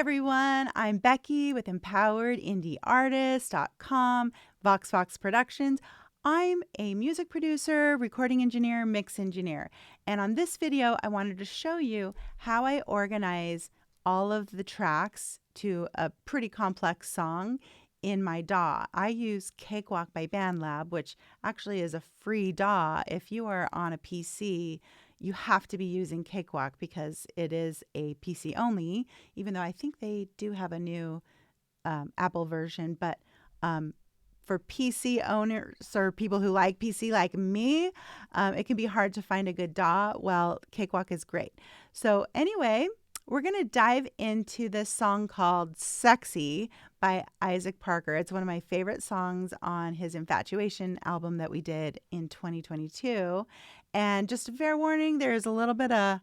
everyone, I'm Becky with EmpoweredIndieArtist.com, VoxFox Productions. I'm a music producer, recording engineer, mix engineer. And on this video, I wanted to show you how I organize all of the tracks to a pretty complex song in my DAW. I use Cakewalk by BandLab, which actually is a free DAW. If you are on a PC, you have to be using Cakewalk because it is a PC only, even though I think they do have a new Apple version. But for PC owners or people who like PC like me, it can be hard to find a good DAW. Well, Cakewalk is great. So anyway, we're going to dive into this song called Sexy by Isaac Parker. It's one of my favorite songs on his Infatuation album that we did in 2022. And just a fair warning, there's a little bit of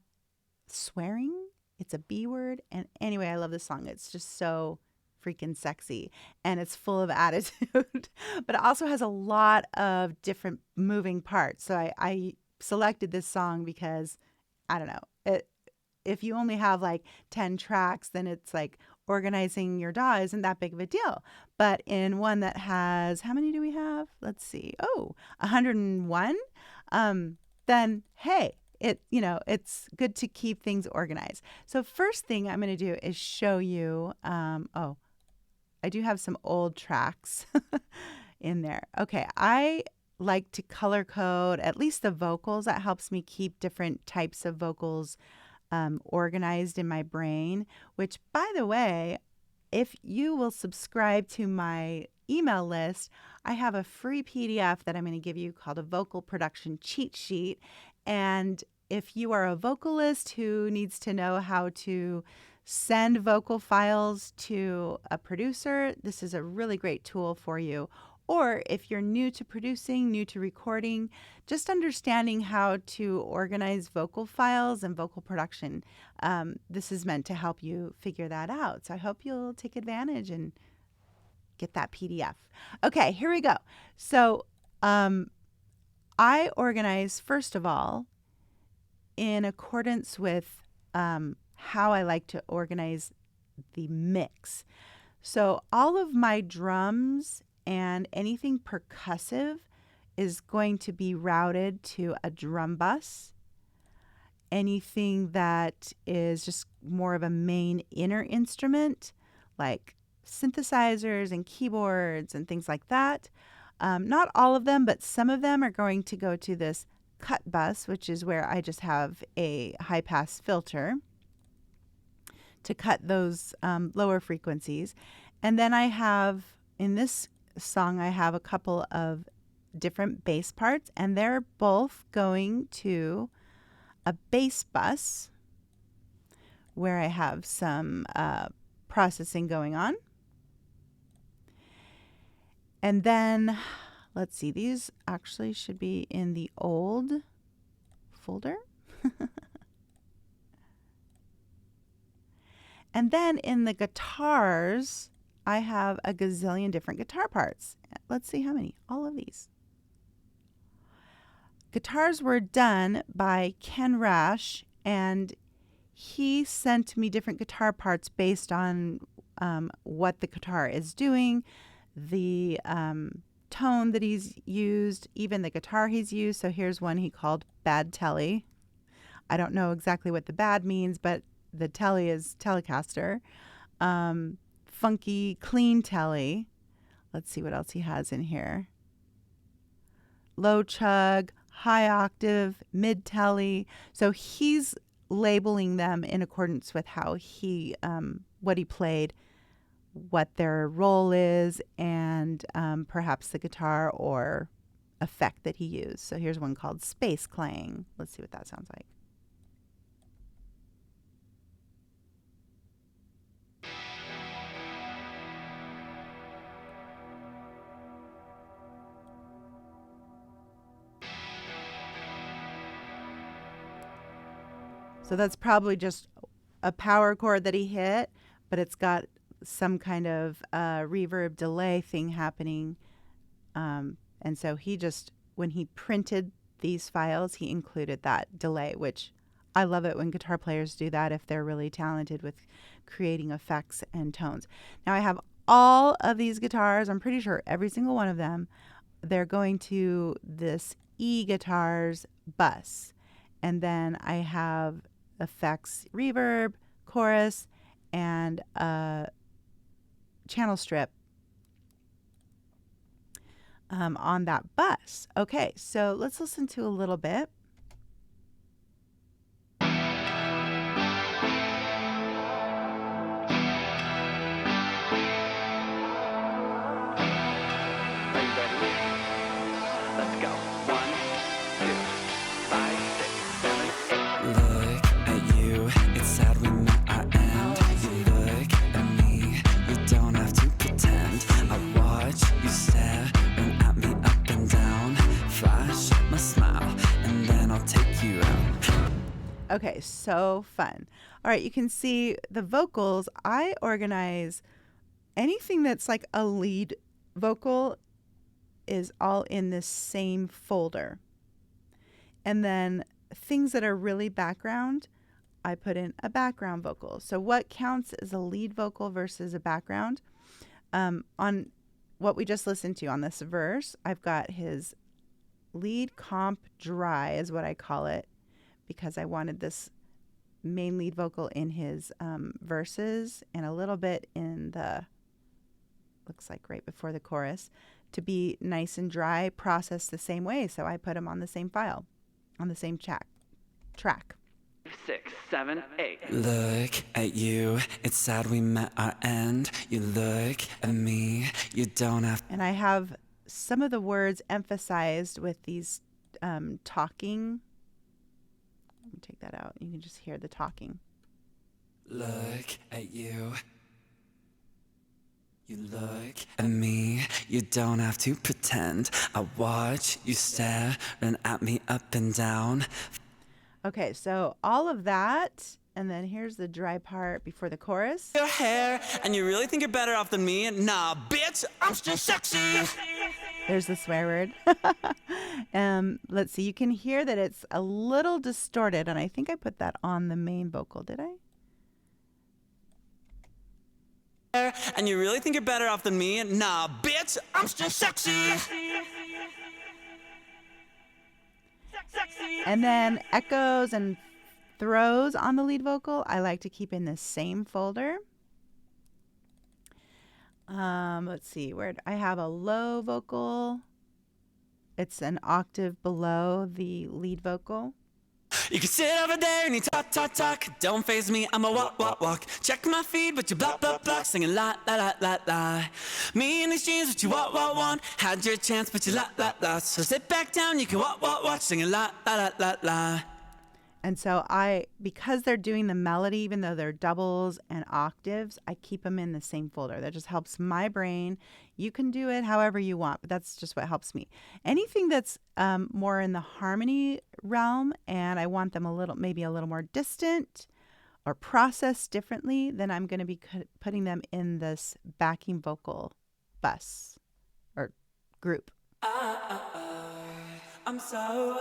swearing. It's a B word. And anyway, I love this song. It's just so freaking sexy and it's full of attitude, but it also has a lot of different moving parts. So I selected this song because, I don't know, if you only have like 10 tracks, then it's like organizing your DAW isn't that big of a deal. But in one that has, how many do we have? Let's see. Oh, 101. Then hey, it's good to keep things organized. So first thing I'm going to do is show you, I do have some old tracks in there. Okay, I like to color code at least the vocals. That helps me keep different types of vocals organized in my brain, which, by the way, if you will subscribe to my email list, I have a free PDF that I'm going to give you called a vocal production cheat sheet. And if you are a vocalist who needs to know how to send vocal files to a producer, this is a really great tool for you. Or if you're new to producing, new to recording, just understanding how to organize vocal files and vocal production. This is meant to help you figure that out. So I hope you'll take advantage and get that PDF. Okay, here we go. So I organize, first of all, in accordance with how I like to organize the mix. So all of my drums and anything percussive is going to be routed to a drum bus. Anything that is just more of a main inner instrument, like synthesizers and keyboards and things like that. Not all of them, but some of them are going to go to this cut bus, which is where I just have a high pass filter to cut those lower frequencies. And then I have, in this song, I have a couple of different bass parts, and they're both going to a bass bus where I have some processing going on. And then, let's see, these actually should be in the old folder. And then in the guitars, I have a gazillion different guitar parts. Let's see how many. All of these. Guitars were done by Ken Rash, and he sent me different guitar parts based on what the guitar is doing, the tone that he's used, even the guitar he's used. So here's one he called Bad Telly. I don't know exactly what the bad means, but the telly is Telecaster. Funky Clean Telly. Let's see what else he has in here. Low chug, high octave, mid telly. So he's labeling them in accordance with how he, what he played, what their role is, and perhaps the guitar or effect that he used. So here's one called Space Clang. Let's see what that sounds like. So that's probably just a power chord that he hit, but it's got some kind of reverb delay thing happening. And so he just, when he printed these files, he included that delay, which I love it when guitar players do that if they're really talented with creating effects and tones. Now I have all of these guitars. I'm pretty sure every single one of them, they're going to this E-Guitars bus. And then I have effects, reverb, chorus, and a channel strip on that bus. Okay, so let's listen to a little bit. Okay, so fun. All right, you can see the vocals. I organize anything that's like a lead vocal is all in this same folder. And then things that are really background, I put in a background vocal. So what counts as a lead vocal versus a background? On what we just listened to on this verse, I've got his lead comp dry is what I call it, because I wanted this main lead vocal in his verses and a little bit in the, looks like right before the chorus, to be nice and dry, processed the same way. So I put them on the same file, on the same track. 6, 7, 8. Look at you, it's sad we met our end. You look at me, you don't have. And I have some of the words emphasized with these talking. Let me take that out. You can just hear the talking. Look at you. You look at me, you don't have to pretend. I watch you staring at me up and down. Okay, so all of that, and then here's the dry part before the chorus. Your hair, and you really think you're better off than me? Nah, bitch, I'm still sexy. There's the swear word. Let's see, you can hear that it's a little distorted, and I think I put that on the main vocal, did I? And you really think you're better off than me? Nah, bitch, I'm still sexy. And then echoes and throws on the lead vocal, I like to keep in the same folder. Let's see, where I have a low vocal. It's an octave below the lead vocal. You can sit over there and you talk, talk, talk. Don't faze me, I'm a walk, walk, walk. Check my feed, but you block, block, block. Singing la, la, la, la, la. Me in these jeans, but you walk, walk, walk. Had your chance, but you la, la, la. So sit back down, you can walk, walk, walk. Singing la, la, la, la, la. And so because they're doing the melody, even though they're doubles and octaves, I keep them in the same folder. That just helps my brain. You can do it however you want, but that's just what helps me. Anything that's more in the harmony realm, and I want them maybe a little more distant or processed differently, then I'm going to be putting them in this backing vocal bus or group. I'm so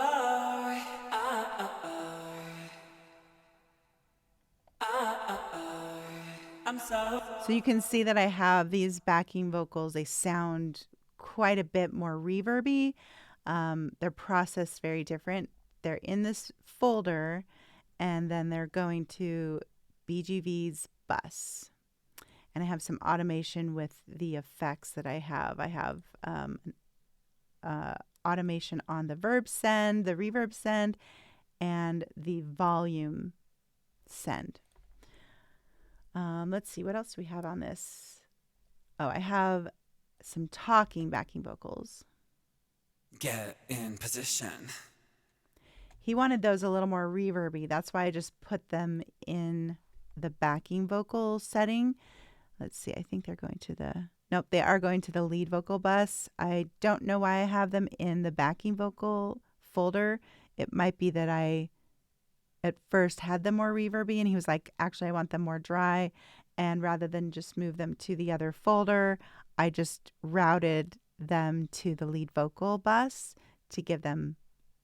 So you can see that I have these backing vocals. They sound quite a bit more reverby. They're processed very different. They're in this folder, and then they're going to BGV's bus. And I have some automation with the effects that I have. I have automation on the verb send, the reverb send, and the volume send. Let's see, what else do we have on this? Oh, I have some talking backing vocals. get in position. He wanted those a little more reverby. That's why I just put them in the backing vocal setting. Let's see, I think they're going to nope, they are going to the lead vocal bus. I don't know why I have them in the backing vocal folder. It might be that I at first had them more reverby and he was like, actually, I want them more dry. And rather than just move them to the other folder, I just routed them to the lead vocal bus to give them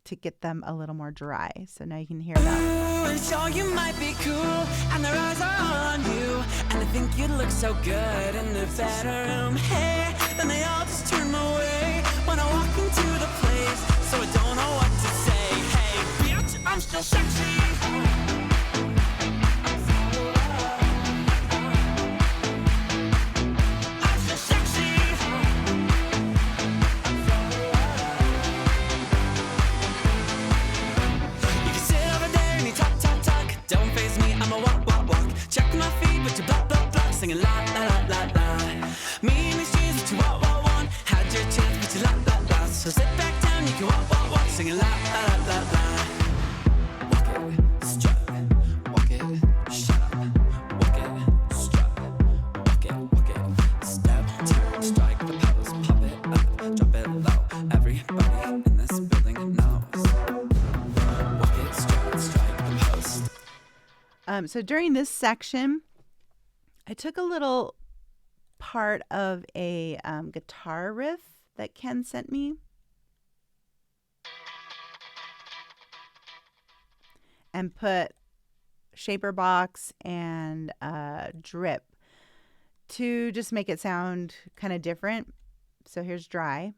to get them a little more dry. So now you can hear that. Ooh, and sure you might be cool, and their eyes are on you, and I think you'd look so good in the bedroom. Hey, then they all just turn my way when I walk into the place, so I don't know what to say. Hey, bitch, I'm still sexy. Singing la la la la la. Me and these jeans, what you want. Had your chance, but you la la la. So sit back down, you can walk. Singing la la la la la. Walk it, strut, walk it, shut up. Walk it, strut, walk it. Step two, strike the pose, pop it up, drop it low. Everybody in this building knows. Walk it, strike the pose. So during this section, I took a little part of a guitar riff that Ken sent me and put shaper box and drip to just make it sound kind of different. So here's dry.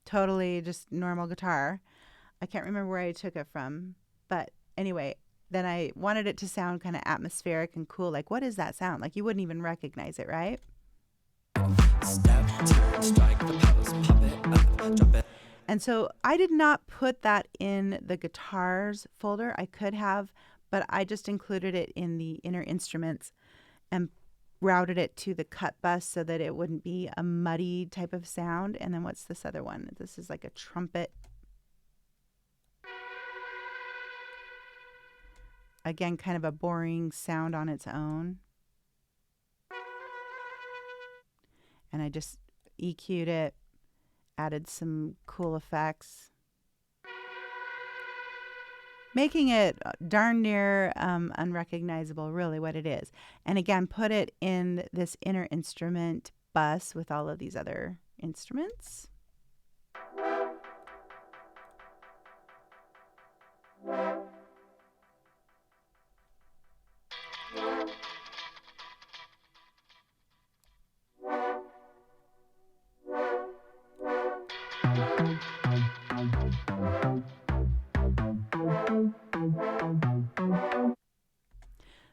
Totally just normal guitar. I can't remember where I took it from, but anyway, then I wanted it to sound kind of atmospheric and cool. Like, what does that sound? Like, you wouldn't even recognize it, right? Step two, strike the pose, pop it up, drop it. And so I did not put that in the guitars folder. I could have, but I just included it in the inner instruments and routed it to the cut bus so that it wouldn't be a muddy type of sound. And then what's this other one? This is like a trumpet. Again, kind of a boring sound on its own. And I just EQ'd it, added some cool effects, making it darn near unrecognizable, really what it is. And again, put it in this inner instrument bus with all of these other instruments.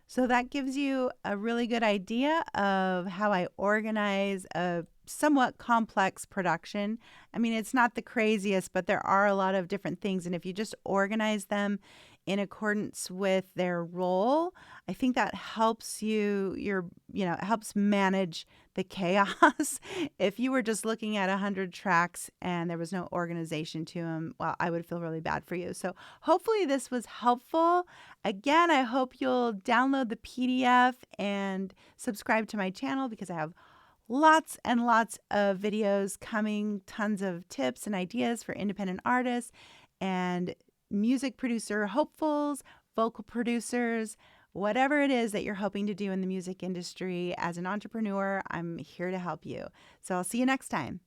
So that gives you a really good idea of how I organize a somewhat complex production. I mean, it's not the craziest, but there are a lot of different things. And if you just organize them in accordance with their role, I think that helps it helps manage the chaos. If you were just looking at 100 tracks and there was no organization to them, well, I would feel really bad for you. So hopefully this was helpful. Again, I hope you'll download the PDF and subscribe to my channel because I have lots and lots of videos coming, tons of tips and ideas for independent artists and music producer hopefuls, vocal producers, whatever it is that you're hoping to do in the music industry as an entrepreneur. I'm here to help you. So I'll see you next time.